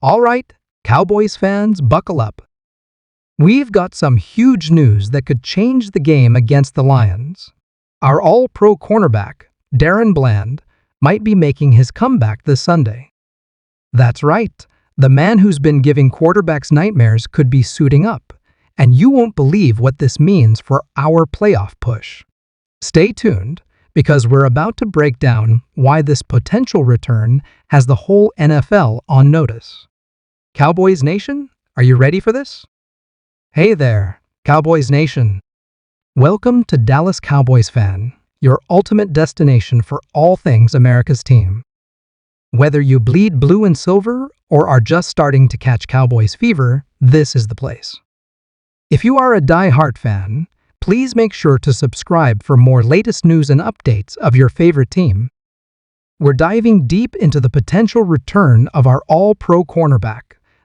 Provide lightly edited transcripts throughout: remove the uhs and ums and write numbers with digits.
All right, Cowboys fans, buckle up. We've got some huge news that could change the game against the Lions. Our All-Pro cornerback, Daron Bland, might be making his comeback this Sunday. That's right, the man who's been giving quarterbacks nightmares could be suiting up, and you won't believe what this means for our playoff push. Stay tuned, because we're about to break down why this potential return has the whole NFL on notice. Cowboys Nation, are you ready for this? Hey there, Cowboys Nation. Welcome to Dallas Cowboys Fan, your ultimate destination for all things America's team. Whether you bleed blue and silver or are just starting to catch Cowboys fever, this is the place. If you are a die-hard fan, please make sure to subscribe for more latest news and updates of your favorite team. We're diving deep into the potential return of our All-Pro cornerback,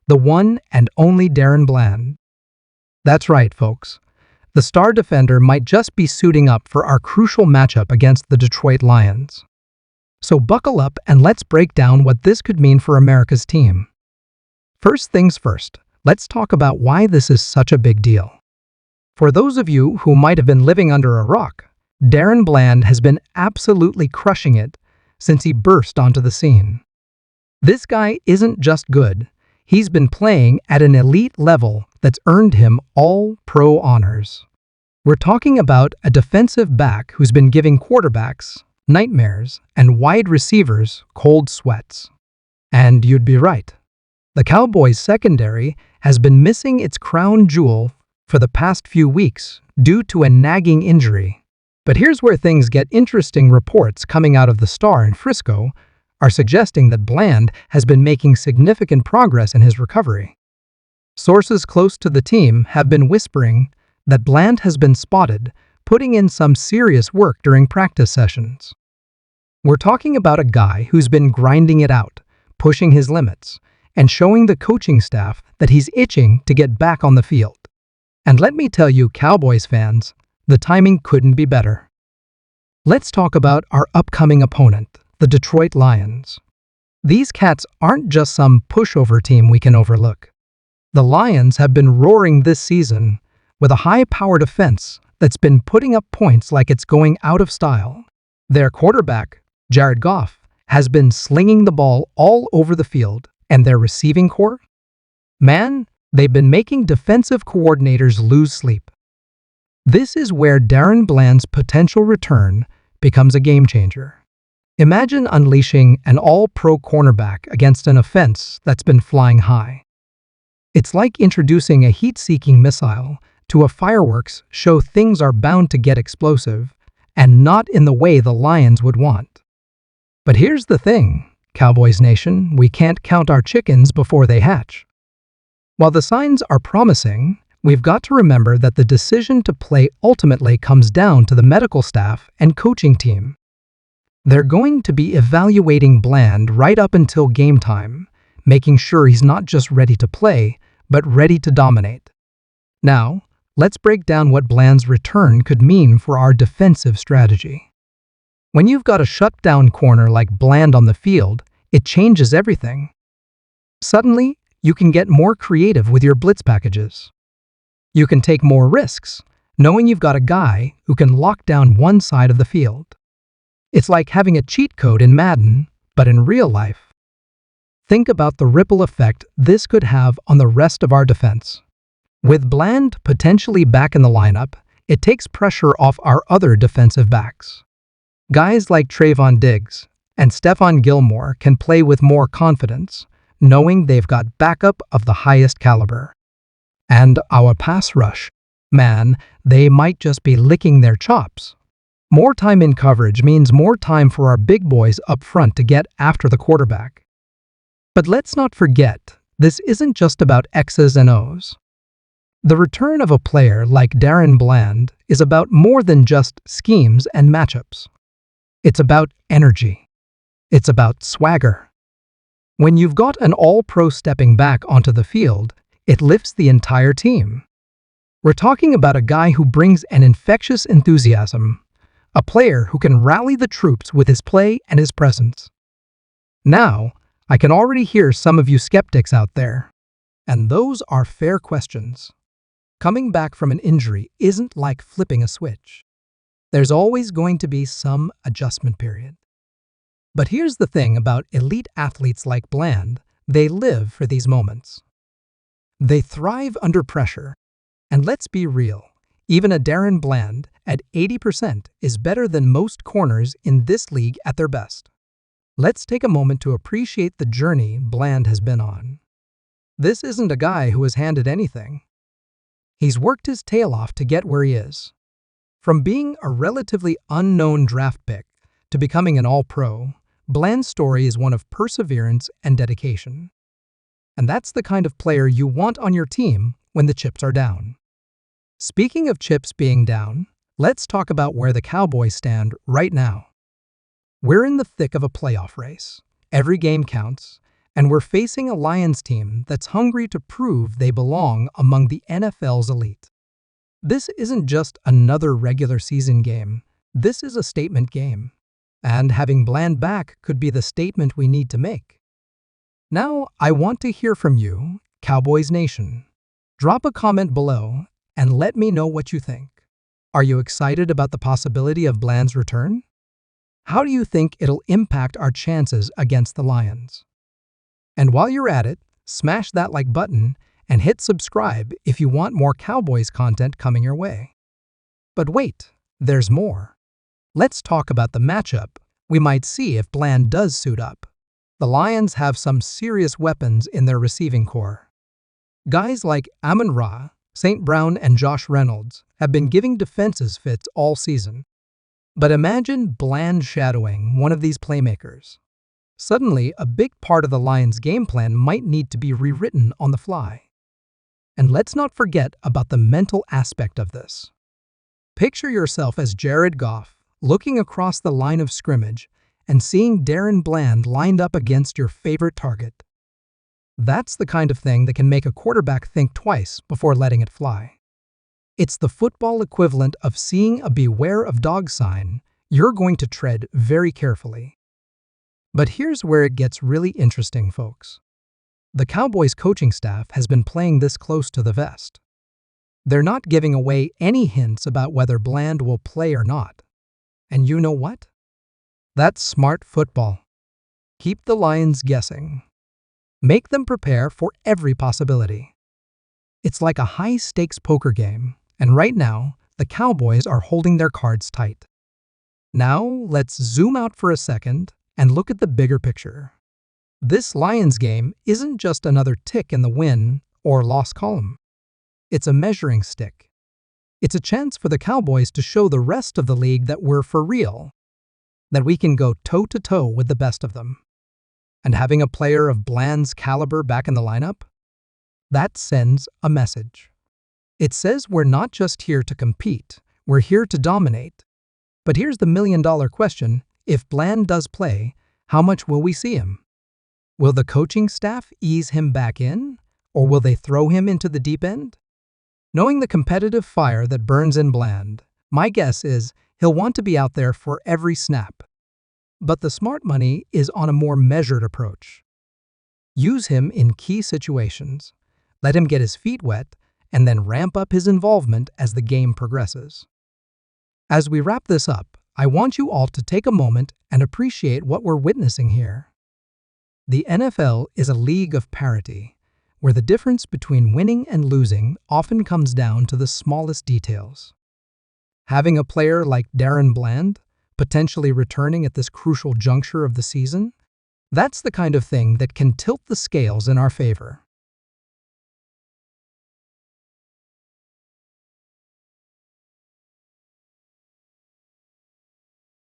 the one and only Daron Bland. That's right, folks. The star defender might just be suiting up for our crucial matchup against the Detroit Lions. So buckle up and let's break down what this could mean for America's team. First things first, let's talk about why this is such a big deal. For those of you who might have been living under a rock, Daron Bland has been absolutely crushing it since he burst onto the scene. This guy isn't just good, he's been playing at an elite level that's earned him All-Pro honors. We're talking about a defensive back who's been giving quarterbacks nightmares and wide receivers cold sweats. And you'd be right. The Cowboys secondary has been missing its crown jewel for the past few weeks due to a nagging injury. But here's where things get interesting. Reports coming out of the Star in Frisco are suggesting that Bland has been making significant progress in his recovery. Sources close to the team have been whispering that Bland has been spotted putting in some serious work during practice sessions. We're talking about a guy who's been grinding it out, pushing his limits, and showing the coaching staff that he's itching to get back on the field. And let me tell you, Cowboys fans, the timing couldn't be better. Let's talk about our upcoming opponent, the Detroit Lions. These cats aren't just some pushover team we can overlook. The Lions have been roaring this season with a high-powered offense that's been putting up points like it's going out of style. Their quarterback, Jared Goff, has been slinging the ball all over the field, and their receiving core? Man, they've been making defensive coordinators lose sleep. This is where Daron Bland's potential return becomes a game-changer. Imagine unleashing an all-pro cornerback against an offense that's been flying high. It's like introducing a heat-seeking missile to a fireworks show. Things are bound to get explosive, and not in the way the Lions would want. But here's the thing, Cowboys Nation, we can't count our chickens before they hatch. While the signs are promising, we've got to remember that the decision to play ultimately comes down to the medical staff and coaching team. They're going to be evaluating Bland right up until game time, making sure he's not just ready to play, but ready to dominate. Now, let's break down what Bland's return could mean for our defensive strategy. When you've got a shutdown corner like Bland on the field, it changes everything. Suddenly, you can get more creative with your blitz packages. You can take more risks, knowing you've got a guy who can lock down one side of the field. It's like having a cheat code in Madden, but in real life. Think about the ripple effect this could have on the rest of our defense. With Bland potentially back in the lineup, it takes pressure off our other defensive backs. Guys like Trayvon Diggs and Stephon Gilmore can play with more confidence, knowing they've got backup of the highest caliber. And our pass rush, man, they might just be licking their chops. More time in coverage means more time for our big boys up front to get after the quarterback. But let's not forget, this isn't just about X's and O's. The return of a player like Daron Bland is about more than just schemes and matchups. It's about energy. It's about swagger. When you've got an all-pro stepping back onto the field, it lifts the entire team. We're talking about a guy who brings an infectious enthusiasm, a player who can rally the troops with his play and his presence. Now, I can already hear some of you skeptics out there. And those are fair questions. Coming back from an injury isn't like flipping a switch. There's always going to be some adjustment period. But here's the thing about elite athletes like Bland, they live for these moments. They thrive under pressure. And let's be real, even a Daron Bland at 80% is better than most corners in this league at their best. Let's take a moment to appreciate the journey Bland has been on. This isn't a guy who was handed anything. He's worked his tail off to get where he is. From being a relatively unknown draft pick to becoming an All-Pro, Bland's story is one of perseverance and dedication. And that's the kind of player you want on your team when the chips are down. Speaking of chips being down, let's talk about where the Cowboys stand right now. We're in the thick of a playoff race. Every game counts, and we're facing a Lions team that's hungry to prove they belong among the NFL's elite. This isn't just another regular season game. This is a statement game. And having Bland back could be the statement we need to make. Now, I want to hear from you, Cowboys Nation. Drop a comment below and let me know what you think. Are you excited about the possibility of Bland's return? How do you think it'll impact our chances against the Lions? And while you're at it, smash that like button and hit subscribe if you want more Cowboys content coming your way. But wait, there's more. Let's talk about the matchup we might see if Bland does suit up. The Lions have some serious weapons in their receiving core. Guys like Amon-Ra, St. Brown, and Josh Reynolds have been giving defenses fits all season. But imagine Bland shadowing one of these playmakers. Suddenly, a big part of the Lions' game plan might need to be rewritten on the fly. And let's not forget about the mental aspect of this. Picture yourself as Jared Goff, looking across the line of scrimmage and seeing Daron Bland lined up against your favorite target. That's the kind of thing that can make a quarterback think twice before letting it fly. It's the football equivalent of seeing a beware of dog sign. You're going to tread very carefully. But here's where it gets really interesting, folks. The Cowboys coaching staff has been playing this close to the vest. They're not giving away any hints about whether Bland will play or not. And you know what? That's smart football. Keep the Lions guessing. Make them prepare for every possibility. It's like a high-stakes poker game, and right now, the Cowboys are holding their cards tight. Now, let's zoom out for a second and look at the bigger picture. This Lions game isn't just another tick in the win or loss column. It's a measuring stick. It's a chance for the Cowboys to show the rest of the league that we're for real, that we can go toe-to-toe with the best of them. And having a player of Bland's caliber back in the lineup, that sends a message. It says we're not just here to compete, we're here to dominate. But here's the million-dollar question: if Bland does play, how much will we see him? Will the coaching staff ease him back in, or will they throw him into the deep end? Knowing the competitive fire that burns in Bland, my guess is he'll want to be out there for every snap. But the smart money is on a more measured approach. Use him in key situations, let him get his feet wet, and then ramp up his involvement as the game progresses. As we wrap this up, I want you all to take a moment and appreciate what we're witnessing here. The NFL is a league of parity, where the difference between winning and losing often comes down to the smallest details. Having a player like Daron Bland, potentially returning at this crucial juncture of the season, that's the kind of thing that can tilt the scales in our favor.